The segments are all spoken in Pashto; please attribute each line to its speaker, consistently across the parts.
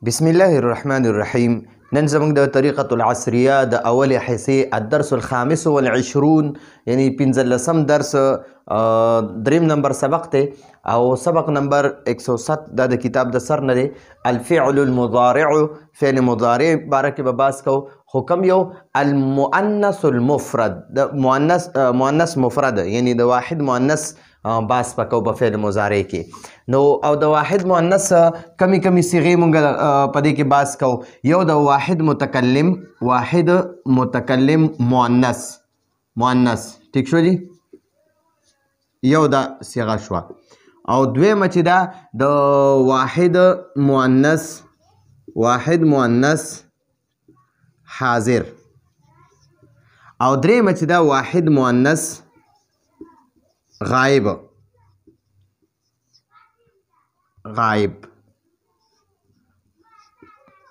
Speaker 1: بسم الله الرحمن الرحیم. نن زموږ د طریقة العصریه د اولې حصې الدرس الخامس والعشرون یعنی 15 درس دریم نمبر سبق دی او سبق نمبر 107 دا د کتاب د سر نه دی. الفعل المضارع فعل مضارع باره کې به بحث کوو. خو کوم یو المؤنث المفرد د مؤنث مفرد یعنی د واحد مؤنث بحث پکو په فعل مضارع کې. نو او د واحد مؤنث کمی صيغې مونږ په دې کې بحث کوو. یو د واحد متکلم مؤنث ٹھیک شو جی، یو دا صيغه شو. او دویمه چې دا د واحد مؤنث حاضر، او دریمه چې دا واحد مؤنث غائب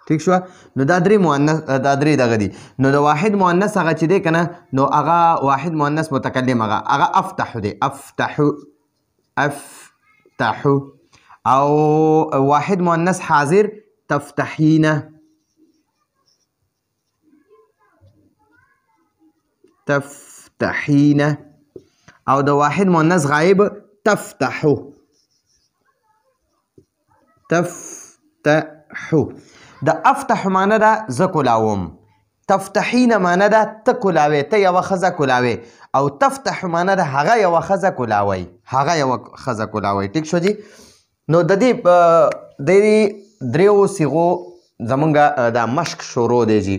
Speaker 1: ٹھیک شو. نو دا درې مؤنث دا درې دغه دي. نو د واحد مؤنث هغه چې دی کنه نو هغه واحد مؤنث متکلم هغه افتح دی، افتح. او واحد مؤنث حاضر تفتحین. او د واحد مؤنث غائب تفتحو. د افتح معنی ده زه کولاوم، تفتحین معنی ده ته کولاوې، ته یوه ښځه کولاوې، او تفتح معنی ده هغه یوه ښځه کولاوی، ټیک شو جی. نو د دې دریو صیغو زمونږ دا مشق شروع دی جی.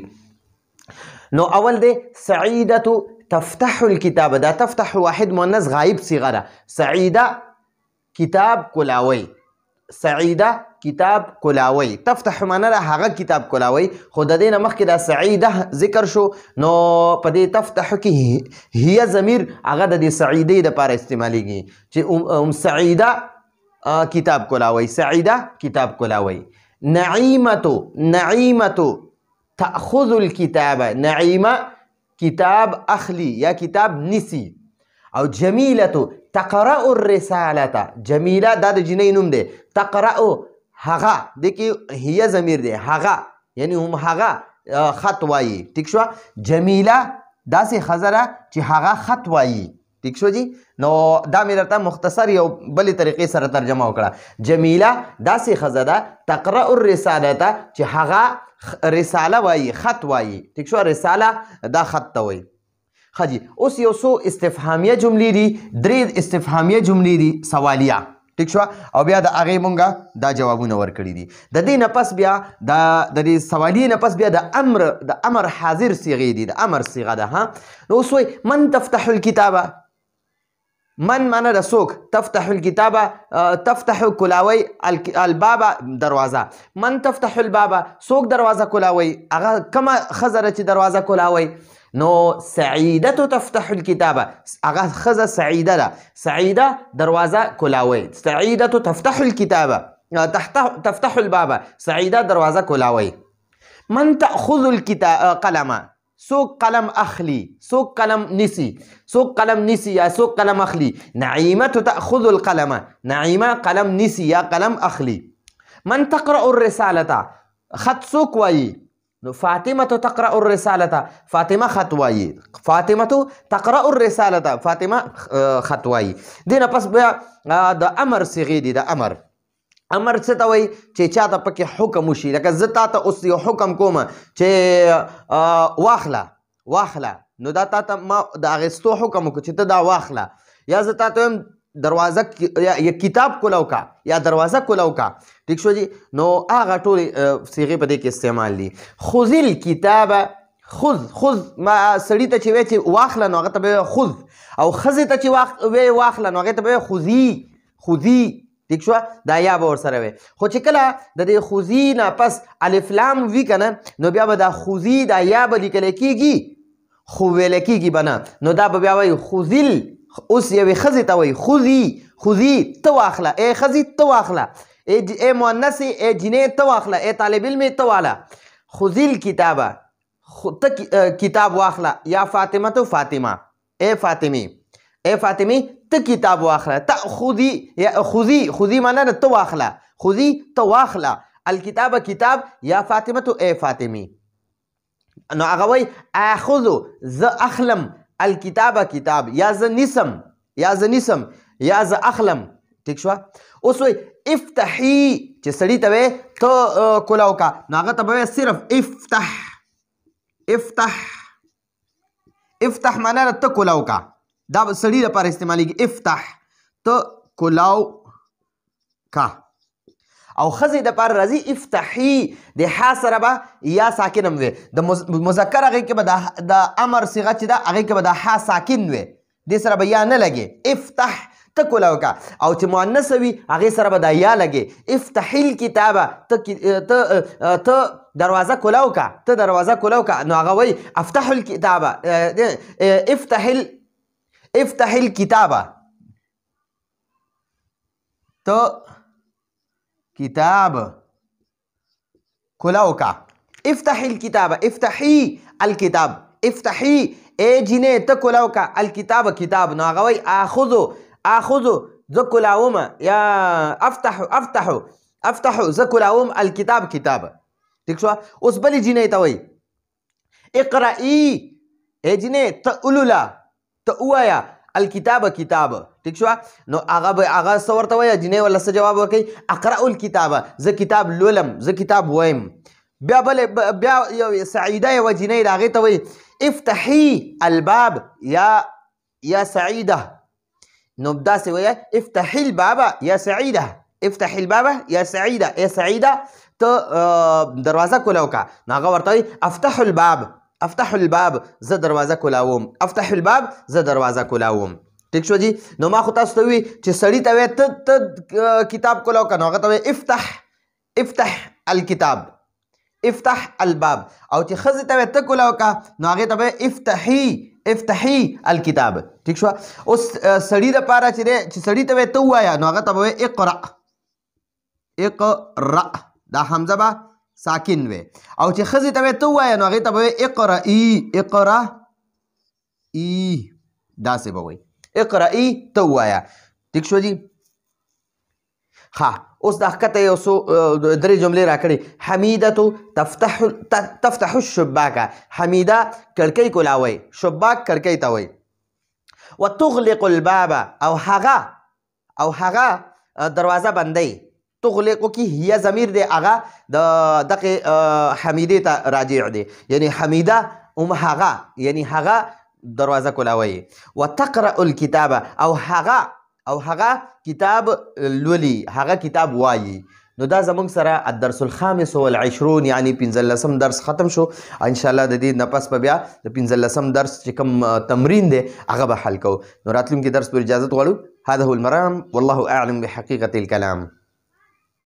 Speaker 1: نو اول دی سعیدة تفتح الكتاب. دا تفتح واحد مؤنث غائب صیغه ده. سعیده کتاب کولاوی، تفتح معنی ده هغه کتاب کولاوی. خو د دې نه مخکې دا سعیده ذکر شو. نو په دې تفتح کې هي ضمیر هغه د دې سعیدې دپاره استعمالیږي چې سعیده کتاب کولاوی. نعیمة تأخذ الكتاب. نعیمه کتاب اخلی یا کتاب نیسی. او جمیلة تقرأ الرسالة. جمیله دا د جنۍ نوم دی. تقرأ هغه د کې هي ضمیر دی، هغه یعنی هم هغه خط وایي، ټیک شو. جمیله داسې ښځه ده چې هغه خط وایي، ټیک شو جی. نو دا مې درته مختصر یو بلې طریقې سره ترجمه وکړه. جمیله داسې ښځه ده تقرأ الرسالة چې هغه رساله وایي، خط وایي، ټیک شو. رساله دا خط ته وایي. ښه جی، اوس یو څو استفهامیه جملې دي، 3 استفهامیه جملې دي سوالیه، ټیک شو. او بیا د هغې مونږ دا جوابونه ورکړي دي. د دې نه پس بیا د دې سوالیې نه پس بیا د امر حاضر صیغې دي، د امر صیغه ده. نو اوس وایي من تفتح الکتابه. من معنی د څوک، تفتح الکتابه تفتح کولاوی، الباب دروازه. من تفتح الباب څوک دروازه کولاوی، هغه کومه ښځه ده چې دروازه کولاوی. نو سعیدة تفتح الكتابه هغه ښځه سعیده ده، سعیده دروازه کولاوی. سعیدة تفتح الكتابه تفتح الباب، سعیده دروازه کولاوی. من تأخذ القلم څوک قلم اخلي، څوک قلم نیسي یا څوک قلم اخلي. نعیمة تأخذ القلم، نعیمه قلم نیسي یا قلم اخلي. من تقرأ الرسالة خط څوک وایي. نو فاطمة تقرأ الرسالة، فاطمه خط وایي. فاطمة تقرأ الرسالة، فاطمه خط وایي. دې نه پس بیا د امر صیغې دي. د امر څه ته وایي چې چا ته پکې حکم وشي. لکه زه تا ته اوس یو حکم کوم چې واخله، نو دا تا ته ما د اخیستو حکم وکړو چې ته دا واخله. یا زه تا ته وایم دروازه یا کتاب کولاو کا یا دروازه کولاو کا، ټیک شو جی. نو هغه ټولې صیغې په دې کې استعمال دي. خذ الکتاب، خذ ما سړي ته چې وایي چې واخله نو هغه ته به خذ، او ښځې ته چې واخله نو هغې ته به خذي، ټیک شو. دا یا به ورسره وي. خو چې کله د دې خذي نه پس الف لام وي که نه نو بیا به دا خذي دا یا به لیکلی کېږي خو ویلی کېږي به نه. نو دا به بیا وایي خذل. اوس یوې ښځې ته وایي خذي ته واخله، ای ښځې ته واخله، ای مؤنثې ای جنۍ ته واخله، ای طالب علمې ته واله. خذي الکتابه ته کتاب واخله. یا فاطمه فاطمه، ای فاطمې ته کتاب واخله. خذي معنی ده ته واخله، خذي ته واخله. الکتاب کتاب یا فاطمه ای فاطمی. نو هغه وایي آخذو زه اخلم الکتاب کتاب، یا زه نیسم یا زه اخلم. ٹھیک شوه. اوس وایي افتحي چې سړي ته وایي ته کولاو کا، نو هغه ته به وایي صرف افتح معنا ده ته کولاو کا، دا به سړي لپاره استعمالیږي. افتح ته کولاو کا. او ښځې دپاره راځي افتحي، د ح سره به یا ساکن هم وي. د مذکر هغې کې به د امر صیغه چې ده هغې کې به د ح ساکن وي، دې سره به یا نه لګي. افتح ته کولاو کا. او چې مؤنث وي هغې سره به دا یا لګي. افتحي الکتابه، ته دروازه کولاو کا، ته دروازه کولاو کا. نو هغه وایي افتح الکتابه، افتح الکتابه، ته کتاب کولاو کا. افتحي الکتابه، افتحي الکتاب، افتحي ای جینې ته کولاو کا الکتاب کتاب. نو هغه وایي آخذو زه کولاوم، یا افتحو زه کولاوم الکتاب کتاب. ٹھیک شوه. اوس بلې جینۍ ته وایي اقرئي، ای جینې ته اولوله، ته ووایه الکتاب کتاب. ٹھیک شوه. نو هغه څه ورته وایه، جینۍ ورله څه جواب ورکوي؟ اقرأ الکتابه، زه کتاب لولم، زه کتاب وایم. بیا یو سعیده یوه جینۍ ده، هغې ته وایي افتحي الباب یا سعیده. نو داسې وایه افتحي الباب یا سعیده، افتحي الباب یا سعیده، ای سعیده ته دروازه کولاو کا. نو هغه ورته وایي افتحوا الباب، زه دروازه کولاوم، افتحوا الباب زه دروازه کولاوم. ٹھیک شو جی. نو ما خو تاسو ته وي چې سړي ته وایي ته کتاب کولاو کا، نو هغه ته وایي افتح الکتاب، افتح الباب. او چې ښځې ته وایي ته کولاو کا، نو هغې ته وایي افتحي الکتاب. ٹھیک شو. اوس سړي دپاره چې دی چې سړي ته وایي ته ووایه، نو هغه ته به وایي اقرأ، دا حمزه به ساکن وي. او چې ښځې ته وایي ته ووایه، نو هغې ته به وایي اقرئي، داسې به وایي اقرئي ته ووایه. ٹھیک شو جي. ښه. اوس دا ښکته یو څو درې جملې راکړې. حمیدة تفتح الشباک، حمیده کړکۍ کولاوی، شباک کړکۍ ته وایي. وتغلق الباب، او هغه دروازه بندی. تغلقو کې هي ضمیر دی، هغه د دغې حمیدې ته راجع دی، یعنی حمیده هم هغه، یعنی هغه دروازه کولاوی. وتقرأ الکتاب، او هغه کتاب لولي، هغه کتاب وایي. نو دا زمونږ سره الدرس الخامس والعشرون یعنی 15 درس ختم شو. انشاءالله د دې نه پس به بیا د 15 درس چې کوم تمرین دی هغه به حل کوو. نو راتلونکي درس پر اجازت غواړو. هذا هو المرام والله اعلم بحقيقة الكلام.